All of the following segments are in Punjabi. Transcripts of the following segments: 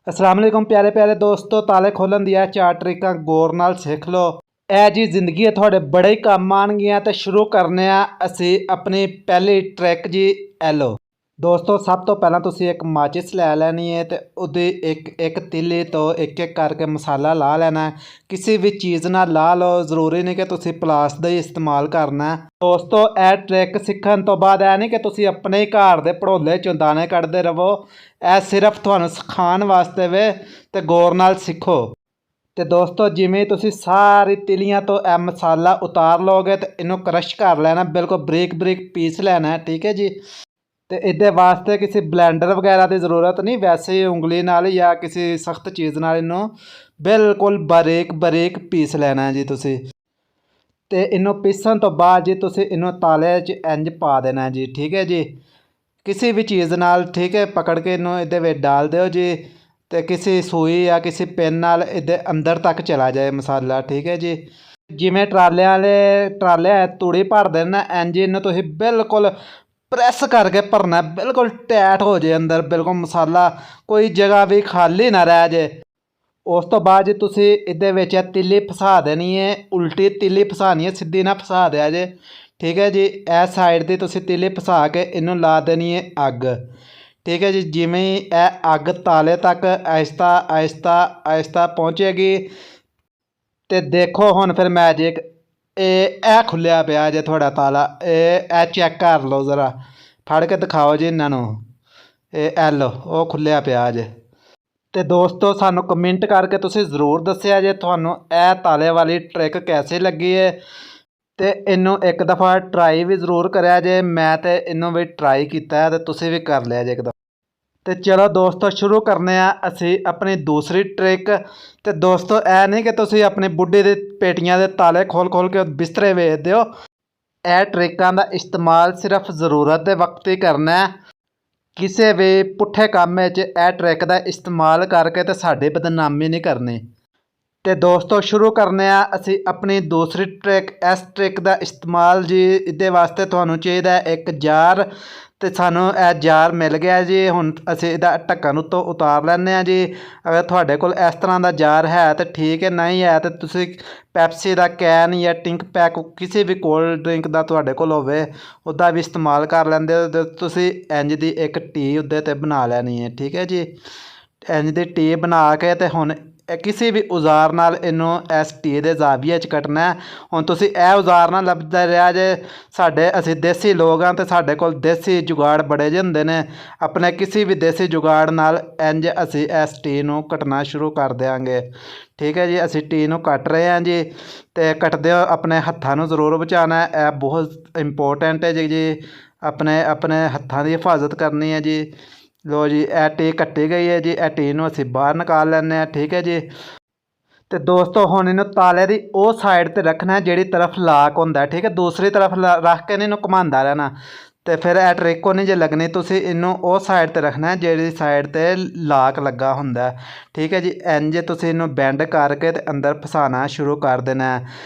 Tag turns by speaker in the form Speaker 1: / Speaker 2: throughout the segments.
Speaker 1: अस्सलाम वालेकुम प्यारे प्यारे दोस्तों, ताले खोलन ਦੀਆਂ ਚਾਰ ਟ੍ਰਿਕਾਂ ਗੌਰ ਨਾਲ ਸਿੱਖ ਲਓ। ਇਹ ਜੀ ਜ਼ਿੰਦਗੀ ਤੁਹਾਡੇ ਬੜੇ ਹੀ ਕੰਮ ਆਉਣਗੀਆਂ। ਤੇ ਸ਼ੁਰੂ ਕਰਨੇ ਆ ਅਸੀਂ ਆਪਣੀ ਪਹਿਲੀ ਟ੍ਰਿਕ ਜੀ। ਇਹ ਲਓ ਦੋਸਤੋ, ਸਭ ਤੋਂ ਪਹਿਲਾਂ ਤੁਸੀਂ ਇੱਕ ਮਾਚਿਸ ਲੈ ਲੈਣੀ ਹੈ ਤੇ ਉਹਦੀ ਇੱਕ ਇੱਕ ਤਿੱਲੀ ਤੋਂ ਇੱਕ ਇੱਕ ਕਰਕੇ ਮਸਾਲਾ ਲਾ ਲੈਣਾ। ਕਿਸੇ ਵੀ ਚੀਜ਼ ਨਾਲ ਲਾ ਲਓ, ਜ਼ਰੂਰੀ ਨਹੀਂ ਕਿ ਤੁਸੀਂ ਪਲਾਸ ਦਾ ਹੀ ਇਸਤੇਮਾਲ ਕਰਨਾ। ਦੋਸਤੋ, ਇਹ ਟ੍ਰਿਕ ਸਿੱਖਣ ਤੋਂ ਬਾਅਦ ਇਹ ਨਹੀਂ ਕਿ ਤੁਸੀਂ ਆਪਣੇ ਹੀ ਘਰ ਦੇ ਭੜੋਲੇ ਚੋਂ ਦਾਣੇ ਕੱਢਦੇ ਰਹੋ। ਇਹ ਸਿਰਫ ਤੁਹਾਨੂੰ ਸਿਖਾਉਣ ਵਾਸਤੇ ਵੇ, ਤੇ ਗੌਰ ਨਾਲ ਸਿੱਖੋ। ਤੇ ਦੋਸਤੋ, ਜਿਵੇਂ ਤੁਸੀਂ ਸਾਰੀ ਤਿਲੀਆਂ ਤੋਂ ਇਹ ਮਸਾਲਾ ਉਤਾਰ ਲਓਗੇ ਤੇ ਇਹਨੂੰ ਕਰਸ਼ ਕਰ ਲੈਣਾ, ਬਿਲਕੁਲ ਬਰੀਕ ਬਰੀਕ ਪੀਸ ਲੈਣਾ। ਠੀਕ ਹੈ ਜੀ। ਤੇ ਇਹਦੇ ਵਾਸਤੇ ਕਿਸੇ ਬਲੈਂਡਰ ਵਗੈਰਾ ਦੀ ਜ਼ਰੂਰਤ ਨਹੀਂ, ਵੈਸੇ ਹੀ ਉਂਗਲੀ ਨਾਲ ਜਾਂ ਕਿਸੇ ਸਖਤ ਚੀਜ਼ ਨਾਲ ਇਹਨੂੰ ਬਿਲਕੁਲ ਬਾਰੀਕ ਬਾਰੀਕ ਪੀਸ ਲੈਣਾ ਜੀ ਤੁਸੀਂ। ਤੇ ਇਹਨੂੰ ਪੀਸਣ ਤੋਂ ਬਾਅਦ ਜੀ ਤੁਸੀਂ ਇਹਨੂੰ ਤਾਲੇ 'ਚ ਇੰਜ ਪਾ ਦੇਣਾ ਜੀ। ਠੀਕ ਹੈ ਜੀ। ਕਿਸੇ ਵੀ ਚੀਜ਼ ਨਾਲ, ਠੀਕ ਹੈ, ਪਕੜ ਕੇ ਇਹਨੂੰ ਇਹਦੇ ਵਿੱਚ ਡਾਲ ਦਿਓ ਜੀ। ਤੇ ਕਿਸੇ ਸੂਈ ਜਾਂ ਕਿਸੇ ਪੈਨ ਨਾਲ ਇਹਦੇ ਅੰਦਰ ਤੱਕ ਚਲਾ ਜਾਏ ਮਸਾਲਾ। ਠੀਕ ਹੈ ਜੀ। ਜਿਵੇਂ ਟਰਾਲਿਆਂ ਵਾਲੇ ਟਰਾਲੇ ਤੂੜੀ ਭਰਦੇ ਨੇ, ਇੰਜ ਇਹਨੂੰ ਤੁਸੀਂ ਬਿਲਕੁਲ ਪ੍ਰੈਸ ਕਰਕੇ ਭਰਨਾ, ਬਿਲਕੁਲ ਟੈਟ ਹੋ ਜੇ ਅੰਦਰ, ਬਿਲਕੁਲ ਮਸਾਲਾ ਕੋਈ ਜਗ੍ਹਾ ਵੀ ਖਾਲੀ ਨਾ ਰਹਿ ਜੇ। ਉਸ ਤੋਂ ਬਾਅਦ ਜੀ ਤੁਸੀਂ ਇਹਦੇ ਵਿੱਚ ਤਿੱਲੀ ਫਸਾ ਦੇਣੀ ਹੈ। ਉਲਟੀ ਤਿੱਲੀ ਫਸਾਣੀ ਹੈ, ਸਿੱਧੀ ਨਾ ਫਸਾ ਦਿਆ ਜੇ। ਠੀਕ ਹੈ ਜੀ। ਇਹ ਸਾਈਡ ਦੀ ਤੁਸੀਂ ਤਿੱਲੀ ਫਸਾ ਕੇ ਇਹਨੂੰ ਲਾ ਦੇਣੀ ਹੈ ਅੱਗ। ਠੀਕ ਹੈ ਜੀ। ਜਿਵੇਂ ਹੀ ਇਹ ਅੱਗ ਤਾਲੇ ਤੱਕ ਆਹਿਸਤਾ ਆਹਿਸਤਾ ਆਹਿਸਤਾ ਪਹੁੰਚੇਗੀ ਤੇ ਦੇਖੋ ਹੁਣ ਫਿਰ ਮੈਜਿਕ, ਇਹ ਖੁੱਲਿਆ ਪਿਆ ਜੇ ਤੁਹਾਡਾ ਤਾਲਾ। ਇਹ ਚੈੱਕ ਕਰ ਲਓ ਜ਼ਰਾ, ਫੜ ਕੇ ਦਿਖਾਓ ਜੀ ਇਹਨਾਂ ਨੂੰ। ਇਹ ਲਓ, ਉਹ ਖੁੱਲਿਆ ਪਿਆ ਜੇ। ਤੇ ਦੋਸਤੋ, ਸਾਨੂੰ ਕਮੈਂਟ ਕਰਕੇ ਤੁਸੀਂ ਜ਼ਰੂਰ ਦੱਸਿਆ ਜੇ ਤੁਹਾਨੂੰ ਇਹ ਤਾਲੇ ਵਾਲੀ ਟ੍ਰਿਕ ਕੈਸੀ ਲੱਗੀ ਹੈ। ਤੇ ਇਹਨੂੰ ਇੱਕ ਦਫਾ ਟਰਾਈ ਵੀ ਜ਼ਰੂਰ ਕਰਿਆ ਜੇ। ਮੈਂ ਤੇ ਇਹਨੂੰ ਵੀ ਟਰਾਈ ਕੀਤਾ ਹੈ ਤੇ ਤੁਸੀਂ ਵੀ ਕਰ ਲਿਆ ਜੇ ਇੱਕ ਦਫਾ। ਤੇ ਚਲੋ ਦੋਸਤੋ, ਸ਼ੁਰੂ ਕਰਨੇ ਆ ਅਸੀਂ ਆਪਣੀ ਦੂਸਰੀ ਟ੍ਰਿਕ। ਤੇ ਦੋਸਤੋ, ਇਹ ਨਹੀਂ ਕਿ ਤੁਸੀਂ ਆਪਣੀ ਬੁੱਢੀ ਦੇ ਪੇਟੀਆਂ ਦੇ ਤਾਲੇ ਖੋਲ ਖੋਲ ਕੇ ਬਿਸਤਰੇ ਵੇਚ ਦਿਓ। ਇਹ ਟ੍ਰਿਕਾਂ ਦਾ ਇਸਤੇਮਾਲ ਸਿਰਫ ਜ਼ਰੂਰਤ ਦੇ ਵਕਤ ਹੀ ਕਰਨਾ ਹੈ। ਕਿਸੇ ਵੀ ਪੁੱਠੇ ਕੰਮ ਵਿੱਚ ਇਹ ਟ੍ਰਿਕ ਦਾ ਇਸਤੇਮਾਲ ਕਰਕੇ ਤੇ ਸਾਡੀ ਬਦਨਾਮੀ ਨਹੀਂ ਕਰਨੀ। ਤੇ ਦੋਸਤੋ, ਸ਼ੁਰੂ ਕਰਨੇ ਆ ਅਸੀਂ ਆਪਣੀ ਦੂਸਰੀ ਟ੍ਰਿਕ। ਇਸ ਟ੍ਰਿਕ ਦਾ ਇਸਤੇਮਾਲ ਜੀ, ਇਹਦੇ ਵਾਸਤੇ ਤੁਹਾਨੂੰ ਚਾਹੀਦਾ ਇੱਕ ਜਾਰ। ਤੇ ਸਾਨੂੰ ਇਹ ਜਾਰ ਮਿਲ ਗਿਆ ਜੀ। ਹੁਣ ਅਸੀਂ ਇਹਦਾ ਢੱਕਣ ਉੱਤੋਂ ਉਤਾਰ ਲੈਂਦੇ ਹਾਂ ਜੀ। ਅਗਰ ਤੁਹਾਡੇ ਕੋਲ ਇਸ ਤਰ੍ਹਾਂ ਦਾ ਜਾਰ ਹੈ ਤਾਂ ਠੀਕ ਹੈ, ਨਹੀਂ ਹੈ ਤਾਂ ਤੁਸੀਂ ਪੈਪਸੀ ਦਾ ਕੈਨ ਜਾਂ ਟਿੰਕ ਪੈਕ, ਕਿਸੇ ਵੀ ਕੋਲਡ ਡਰਿੰਕ ਦਾ ਤੁਹਾਡੇ ਕੋਲ ਹੋਵੇ, ਉਹਦਾ ਵੀ ਇਸਤੇਮਾਲ ਕਰ ਲੈਂਦੇ ਹੋ। ਤੁਸੀਂ ਇੰਜ ਦੀ ਇੱਕ ਟੀ ਉਹਦੇ 'ਤੇ ਬਣਾ ਲੈਣੀ ਹੈ। ਠੀਕ ਹੈ ਜੀ। ਇੰਜ ਦੀ ਟੀ ਬਣਾ ਕੇ ਤੇ ਹੁਣ ਕਿਸੇ ਵੀ ਔਜ਼ਾਰ ਨਾਲ ਇਹਨੂੰ ਇਸ ਟੀ ਦੇ ਜ਼ਾਵੀਏ 'ਚ ਕੱਟਣਾ। ਹੁਣ ਤੁਸੀਂ ਇਹ ਔਜ਼ਾਰ ਨਾਲ ਲੱਭਦਾ ਰਿਹਾ ਜੇ। ਅਸੀਂ ਦੇਸੀ ਲੋਕ ਹਾਂ ਤੇ ਸਾਡੇ ਕੋਲ ਦੇਸੀ ਜੁਗਾੜ ਬੜੇ ਜਿਹੇ ਹੁੰਦੇ ਨੇ। ਆਪਣੇ ਕਿਸੇ ਵੀ ਦੇਸੀ ਜੁਗਾੜ ਨਾਲ ਇੰਜ ਅਸੀਂ ਇਸ ਟੀ ਨੂੰ ਕੱਟਣਾ ਸ਼ੁਰੂ ਕਰ ਦਿਆਂਗੇ। ਠੀਕ ਹੈ ਜੀ। ਅਸੀਂ ਟੀ ਨੂੰ ਕੱਟ ਰਹੇ ਹਾਂ ਜੀ। ਤੇ ਕੱਟਦੇ ਹੋ ਆਪਣੇ ਹੱਥਾਂ ਨੂੰ ਜ਼ਰੂਰ ਬਚਾਉਣਾ, ਇਹ ਬਹੁਤ ਇੰਪੋਰਟੈਂਟ ਹੈ ਜੀ। ਆਪਣੇ ਹੱਥਾਂ ਦੀ ਹਿਫਾਜ਼ਤ ਕਰਨੀ ਹੈ ਜੀ। ਲੋ ਜੀ, ਇਹ ਟੀ ਕੱਟੀ ਗਈ ਹੈ ਜੀ। ਇਹ ਟੀ ਨੂੰ ਅਸੀਂ ਬਾਹਰ ਨਿਕਾਲ ਲੈਂਦੇ ਹਾਂ। ਠੀਕ ਹੈ ਜੀ। ਤੇ ਦੋਸਤੋ, ਹੁਣ ਇਹਨੂੰ ਤਾਲੇ ਦੀ ਉਹ ਸਾਈਡ 'ਤੇ ਰੱਖਣਾ ਜਿਹੜੀ ਤਰਫ ਲਾਕ ਹੁੰਦਾ। ਠੀਕ ਹੈ। ਦੂਸਰੀ ਤਰਫ ਰੱਖ ਕੇ ਇਹਨੂੰ ਘੁਮਾਉਂਦਾ ਰਹਿਣਾ। ਤੇ ਫਿਰ ਇਹ ਟ੍ਰਿਕ ਨਹੀਂ ਜੇ ਲੱਗਣੀ। ਤੁਸੀਂ ਇਹਨੂੰ ਉਹ ਸਾਈਡ 'ਤੇ ਰੱਖਣਾ ਜਿਹੜੀ ਸਾਈਡ 'ਤੇ ਲਾਕ ਲੱਗਾ ਹੁੰਦਾ। ਠੀਕ ਹੈ ਜੀ। ਇੰਜ ਤੁਸੀਂ ਇਹਨੂੰ ਬੈਂਡ ਕਰਕੇ ਤੇ ਅੰਦਰ ਫਸਾਉਣਾ ਸ਼ੁਰੂ ਕਰ ਦੇਣਾ।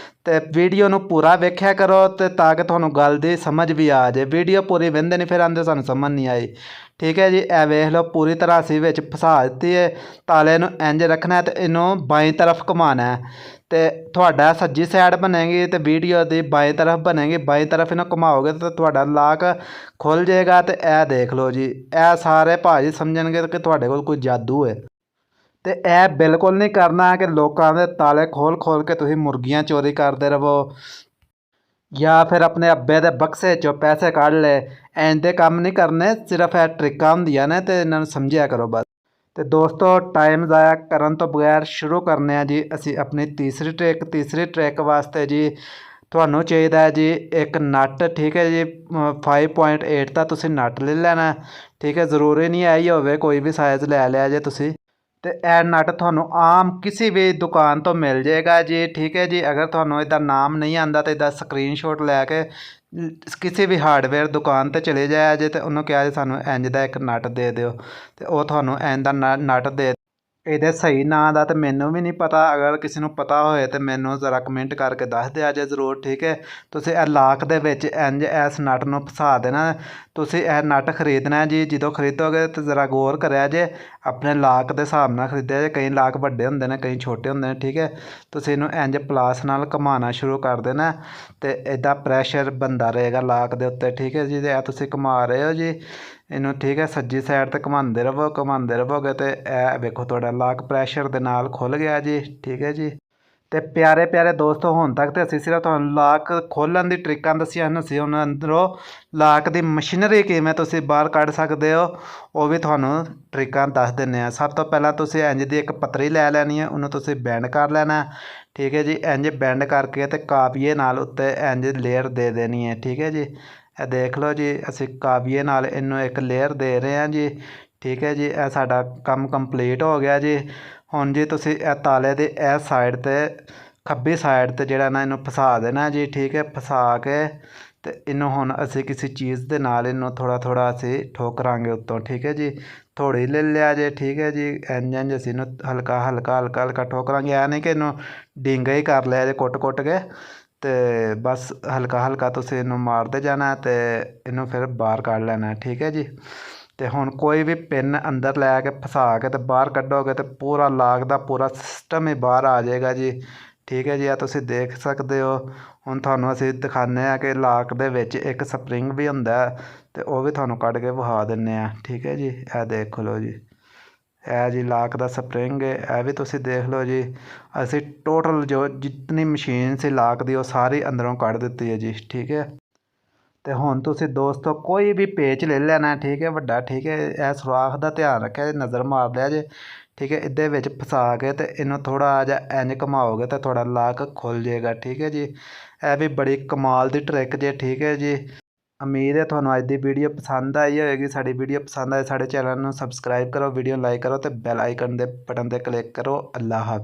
Speaker 1: ਤੇ ਵੀਡੀਓ ਨੂੰ ਪੂਰਾ ਵੇਖਿਆ ਕਰੋ ਤੇ ਤਾਂ ਕਿ ਤੁਹਾਨੂੰ ਗੱਲ ਦੀ ਸਮਝ ਵੀ ਆ ਜਾਏ। ਵੀਡੀਓ ਪੂਰੀ ਵੇਖਦੇ ਨਹੀਂ ਫਿਰ ਆਂਦੇ ਸਾਨੂੰ ਸਮਝ ਨਹੀਂ ਆਈ। ਠੀਕ ਹੈ ਜੀ। ਇਹ ਵੇਖ ਲਓ, ਪੂਰੀ ਤਰ੍ਹਾਂ ਅਸੀਂ ਵਿੱਚ ਫਸਾ ਦਿੱਤੀ ਹੈ। ਤਾਲੇ ਨੂੰ ਇੰਜ ਰੱਖਣਾ ਤੇ ਇਹਨੂੰ ਬਾਈਂ ਤਰਫ ਘੁਮਾਉਣਾ। ਤੇ ਤੁਹਾਡਾ ਸੱਜੀ ਸਾਈਡ ਬਣੇਗੀ ਤੇ ਵੀਡੀਓ ਦੀ ਬਾਈਂ ਤਰਫ ਬਣੇਗੀ। ਬਾਈਂ ਤਰਫ ਇਹਨੂੰ ਘੁਮਾਓਗੇ ਤਾਂ ਤੁਹਾਡਾ ਲਾਕ ਖੁੱਲ ਜਾਏਗਾ। ਤੇ ਇਹ ਦੇਖ ਲਓ ਜੀ, ਇਹ ਸਾਰੇ ਭਾਜੀ ਸਮਝਣਗੇ ਕਿ ਤੁਹਾਡੇ ਕੋਲ ਕੋਈ ਜਾਦੂ ਹੈ। ਤੇ ਇਹ ਬਿਲਕੁਲ ਨਹੀਂ ਕਰਨਾ ਕਿ ਲੋਕਾਂ ਦੇ ਤਾਲੇ ਖੋਲ ਖੋਲ ਕੇ ਤੁਸੀਂ ਮੁਰਗੀਆਂ ਚੋਰੀ ਕਰਦੇ ਰਹੋ ਜਾਂ ਫਿਰ ਆਪਣੇ ਅੱਬੇ ਦੇ ਬਕਸੇ 'ਚੋਂ ਪੈਸੇ ਕੱਢ ਲਏ। ਇੰਜ ਦੇ ਕੰਮ ਨਹੀਂ ਕਰਨੇ। ਸਿਰਫ ਇਹ ਟ੍ਰਿਕਾਂ ਹੁੰਦੀਆਂ ਨੇ ਤੇ ਇਹਨਾਂ ਨੂੰ ਸਮਝਿਆ ਕਰੋ ਬਸ। ਤੇ ਦੋਸਤੋ, ਟਾਈਮ ਜ਼ਾਇਆ ਕਰਨ ਤੋਂ ਬਗੈਰ ਸ਼ੁਰੂ ਕਰਨੇ ਆ ਜੀ ਅਸੀਂ ਆਪਣੀ ਤੀਸਰੀ ਟ੍ਰਿਕ। ਤੀਸਰੀ ਟ੍ਰਿਕ ਵਾਸਤੇ ਜੀ ਤੁਹਾਨੂੰ ਚਾਹੀਦਾ ਹੈ ਜੀ ਇੱਕ ਨਟ। ਠੀਕ ਹੈ ਜੀ। 5.8 ਦਾ ਤੁਸੀਂ ਨਟ ਲੈ ਲੈਣਾ। ਠੀਕ ਹੈ। ਜ਼ਰੂਰੀ ਨਹੀਂ ਆਈ ਹੋਵੇ, ਕੋਈ ਵੀ ਸਾਈਜ਼ ਲੈ ਲਿਆ ਜੇ ਤੁਸੀਂ। ਤੇ ਇਹ ਨਟ ਤੁਹਾਨੂੰ ਆਮ ਕਿਸੇ ਵੀ ਦੁਕਾਨ ਤੋਂ ਮਿਲ ਜਾਏਗਾ ਜੀ। ਠੀਕ ਹੈ ਜੀ। ਅਗਰ ਤੁਹਾਨੂੰ ਇਹਦਾ ਨਾਮ ਨਹੀਂ ਆਉਂਦਾ ਤਾਂ ਇਹਦਾ ਸਕਰੀਨਸ਼ਾਟ ਲੈ ਕੇ ਕਿਸੇ ਵੀ ਹਾਰਡਵੇਅਰ ਦੁਕਾਨ 'ਤੇ ਚਲੇ ਜਾਇਆ ਜੇ ਤੇ ਉਹਨੂੰ ਕਿਹਾ ਜੀ ਸਾਨੂੰ ਇੰਜ ਦਾ ਇੱਕ ਨਟ ਦੇ ਦਿਓ। ਤੇ ਉਹ ਤੁਹਾਨੂੰ ਇੰਜ ਦਾ ਨਟ ਦੇ। ਇਹਦੇ ਸਹੀ ਨਾਂ ਦਾ ਤਾਂ ਮੈਨੂੰ ਵੀ ਨਹੀਂ ਪਤਾ। ਅਗਰ ਕਿਸੇ ਨੂੰ ਪਤਾ ਹੋਏ ਤਾਂ ਮੈਨੂੰ ਜ਼ਰਾ ਕਮੈਂਟ ਕਰਕੇ ਦੱਸ ਦਿਆ ਜੇ ਜ਼ਰੂਰ। ਠੀਕ ਹੈ। ਤੁਸੀਂ ਇਹ ਲਾਕ ਦੇ ਵਿੱਚ ਇੰਜ ਇਸ ਨਟ ਨੂੰ ਫਸਾ ਦੇਣਾ। ਤੁਸੀਂ ਇਹ ਨਟ ਖਰੀਦਣਾ ਜੀ। ਜਦੋਂ ਖਰੀਦੋਗੇ ਤਾਂ ਜ਼ਰਾ ਗੌਰ ਕਰਿਆ ਜੇ। ਆਪਣੇ ਲਾਕ ਦੇ ਹਿਸਾਬ ਨਾਲ ਖਰੀਦਿਆ ਜੇ। ਕਈ ਲਾਕ ਵੱਡੇ ਹੁੰਦੇ ਨੇ, ਕਈ ਛੋਟੇ ਹੁੰਦੇ ਨੇ। ਠੀਕ ਹੈ, ਤੁਸੀਂ ਇਹਨੂੰ ਇੰਜ ਪਲਾਸ ਨਾਲ ਘੁਮਾਉਣਾ ਸ਼ੁਰੂ ਕਰ ਦੇਣਾ ਤੇ ਇੱਦਾਂ ਪ੍ਰੈਸ਼ਰ ਬਣਦਾ ਰਹੇਗਾ ਲਾਕ ਦੇ ਉੱਤੇ। ਠੀਕ ਹੈ ਜੀ, ਤੇ ਇਹ ਤੁਸੀਂ ਘੁਮਾ ਰਹੇ ਹੋ ਜੀ ਇਹਨੂੰ। ਠੀਕ ਹੈ, ਸੱਜੀ ਸਾਈਡ ਤੇ ਘੁਮਾਉਂਦੇ ਰਹੋਗੇ ਤੇ ਇਹ ਵੇਖੋ ਤੁਹਾਡਾ ਲਾਕ ਪ੍ਰੈਸ਼ਰ ਦੇ ਨਾਲ ਖੁੱਲ ਗਿਆ ਜੀ। ਠੀਕ ਹੈ ਜੀ, ਤੇ ਪਿਆਰੇ ਪਿਆਰੇ ਦੋਸਤੋ, ਹੁਣ ਤੱਕ ਤੇ ਅਸੀਂ ਸਿਰਫ ਤੁਹਾਨੂੰ ਲਾਕ ਖੋਲ੍ਹਣ ਦੀ ਟ੍ਰਿਕਾਂ ਦੱਸੀਆਂ ਹਨ। ਅਸੀਂ ਹੁਣ ਅੰਦਰੋਂ ਲਾਕ ਦੀ ਮਸ਼ੀਨਰੀ ਕਿਵੇਂ ਤੁਸੀਂ ਬਾਹਰ ਕੱਢ ਸਕਦੇ ਹੋ ਉਹ ਵੀ ਤੁਹਾਨੂੰ ਟ੍ਰਿਕਾਂ ਦੱਸ ਦਿੰਦੇ ਹਾਂ। ਸਭ ਤੋਂ ਪਹਿਲਾਂ ਤੁਸੀਂ ਇੰਜ ਦੀ ਇੱਕ ਪੱਤਰੀ ਲੈ ਲੈਣੀ ਹੈ, ਉਹਨੂੰ ਤੁਸੀਂ ਬੈਂਡ ਕਰ ਲੈਣਾ। ਠੀਕ ਹੈ ਜੀ, ਇੰਜ ਬੈਂਡ ਕਰਕੇ ਤੇ ਕਾਪੀਏ ਨਾਲ ਉੱਤੇ ਇੰਜ ਲੇਅਰ ਦੇ ਦੇਣੀ ਹੈ। ਠੀਕ ਹੈ ਜੀ, ਇਹ ਦੇਖ ਲਓ ਜੀ, ਅਸੀਂ ਕਾਪੀਏ ਨਾਲ ਇਹਨੂੰ ਇੱਕ ਲੇਅਰ ਦੇ ਰਹੇ ਹਾਂ ਜੀ। ਠੀਕ ਹੈ ਜੀ, ਇਹ ਸਾਡਾ ਕੰਮ ਕੰਪਲੀਟ ਹੋ ਗਿਆ ਜੀ। ਹੁਣ ਜੀ ਤੁਸੀਂ ਇਹ ਤਾਲੇ ਦੇ ਇਹ ਸਾਈਡ 'ਤੇ ਖੱਬੀ ਸਾਈਡ 'ਤੇ ਜਿਹੜਾ ਨਾ ਇਹਨੂੰ ਫਸਾ ਦੇਣਾ ਜੀ। ਠੀਕ ਹੈ, ਫਸਾ ਕੇ ਤੇ ਇਹਨੂੰ ਹੁਣ ਅਸੀਂ ਕਿਸੇ ਚੀਜ਼ ਦੇ ਨਾਲ ਇਹਨੂੰ ਥੋੜ੍ਹਾ ਅਸੀਂ ਠੋਕਰਾਂਗੇ ਉੱਤੋਂ। ਠੀਕ ਹੈ ਜੀ, ਥੋੜ੍ਹੀ ਲੈ ਲਿਆ ਜੇ। ਠੀਕ ਹੈ ਜੀ, ਇੰਜ ਅਸੀਂ ਇਹਨੂੰ ਹਲਕਾ ਠੋਕਰਾਂਗੇ। ਇਹ ਨਹੀਂ ਕਿ ਇਹਨੂੰ ਡੀਂਗਾ ਹੀ ਕਰ ਲਿਆ ਜੇ ਕੁੱਟ ਕੇ, ਤੇ ਬਸ ਹਲਕਾ ਤੁਸੀਂ ਇਹਨੂੰ ਮਾਰਦੇ ਜਾਣਾ ਤੇ ਇਹਨੂੰ ਫਿਰ ਬਾਹਰ ਕੱਢ ਲੈਣਾ। ਠੀਕ ਹੈ ਜੀ, ਤੇ ਹੁਣ ਕੋਈ ਵੀ ਪਿੰਨ ਅੰਦਰ ਲੈ ਕੇ ਫਸਾ ਕੇ ਤੇ ਬਾਹਰ ਕੱਢੋਗੇ ਤੇ ਪੂਰਾ ਲਾਕ ਦਾ ਪੂਰਾ ਸਿਸਟਮ ਹੀ ਬਾਹਰ ਆ ਜਾਏਗਾ ਜੀ। ਠੀਕ ਹੈ ਜੀ, ਆ ਤੁਸੀਂ ਦੇਖ ਸਕਦੇ ਹੋ। ਹੁਣ ਤੁਹਾਨੂੰ ਅਸੀਂ ਦਿਖਾਉਂਦੇ ਹਾਂ ਕਿ ਲਾਕ ਦੇ ਵਿੱਚ ਇੱਕ ਸਪਰਿੰਗ ਵੀ ਹੁੰਦਾ ਤੇ ਉਹ ਵੀ ਤੁਹਾਨੂੰ ਕੱਢ ਕੇ ਵਿਖਾ ਦਿੰਦੇ ਹਾਂ। ਠੀਕ ਹੈ ਜੀ, ਇਹ ਦੇਖ ਲਓ ਜੀ, ਇਹ ਜੀ ਲਾਕ ਦਾ ਸਪਰਿੰਗ ਹੈ। ਇਹ ਵੀ ਤੁਸੀਂ ਦੇਖ ਲਓ ਜੀ, ਅਸੀਂ ਟੋਟਲ ਜੋ ਜਿਤਨੀ ਮਸ਼ੀਨ ਸੀ ਲਾਕ ਦੀ ਉਹ ਸਾਰੀ ਅੰਦਰੋਂ ਕੱਢ ਦਿੱਤੀ ਹੈ ਜੀ। ਠੀਕ ਹੈ, ਤੇ ਹੁਣ ਤੁਸੀਂ ਦੋਸਤੋ ਕੋਈ ਵੀ ਪੇਚ ਲੈ ਲੈਣਾ। ਠੀਕ ਹੈ, ਵੱਡਾ। ਠੀਕ ਹੈ, ਇਹ ਸੁਰਾਖ ਦਾ ਧਿਆਨ ਰੱਖਿਆ, ਨਜ਼ਰ ਮਾਰ ਲਿਆ ਜੇ। ਠੀਕ ਹੈ, ਇਹਦੇ ਵਿੱਚ ਫਸਾ ਕੇ ਤੇ ਇਹਨੂੰ ਥੋੜ੍ਹਾ ਜਿਹਾ ਇੰਜ ਘੁਮਾਓਗੇ ਤਾਂ ਤੁਹਾਡਾ ਲਾਕ ਖੁੱਲ ਜਾਏਗਾ। ਠੀਕ ਹੈ ਜੀ, ਇਹ ਵੀ ਬੜੀ ਕਮਾਲ ਦੀ ਟਰਿਕ ਜੇ। ਠੀਕ ਹੈ ਜੀ, ਉਮੀਦ ਹੈ ਤੁਹਾਨੂੰ ਅੱਜ ਦੀ ਵੀਡੀਓ ਪਸੰਦ ਆਈ ਹੋਏਗੀ। ਸਾਡੀ ਵੀਡੀਓ ਪਸੰਦ ਆਏ ਸਾਡੇ ਚੈਨਲ ਨੂੰ ਸਬਸਕ੍ਰਾਈਬ ਕਰੋ, ਵੀਡੀਓ ਲਾਈਕ ਕਰੋ ਤੇ ਬੈਲ ਆਈਕਨ ਦੇ ਬਟਨ 'ਤੇ ਕਲਿੱਕ ਕਰੋ। ਅੱਲਾ ਹਾਫਿਜ਼।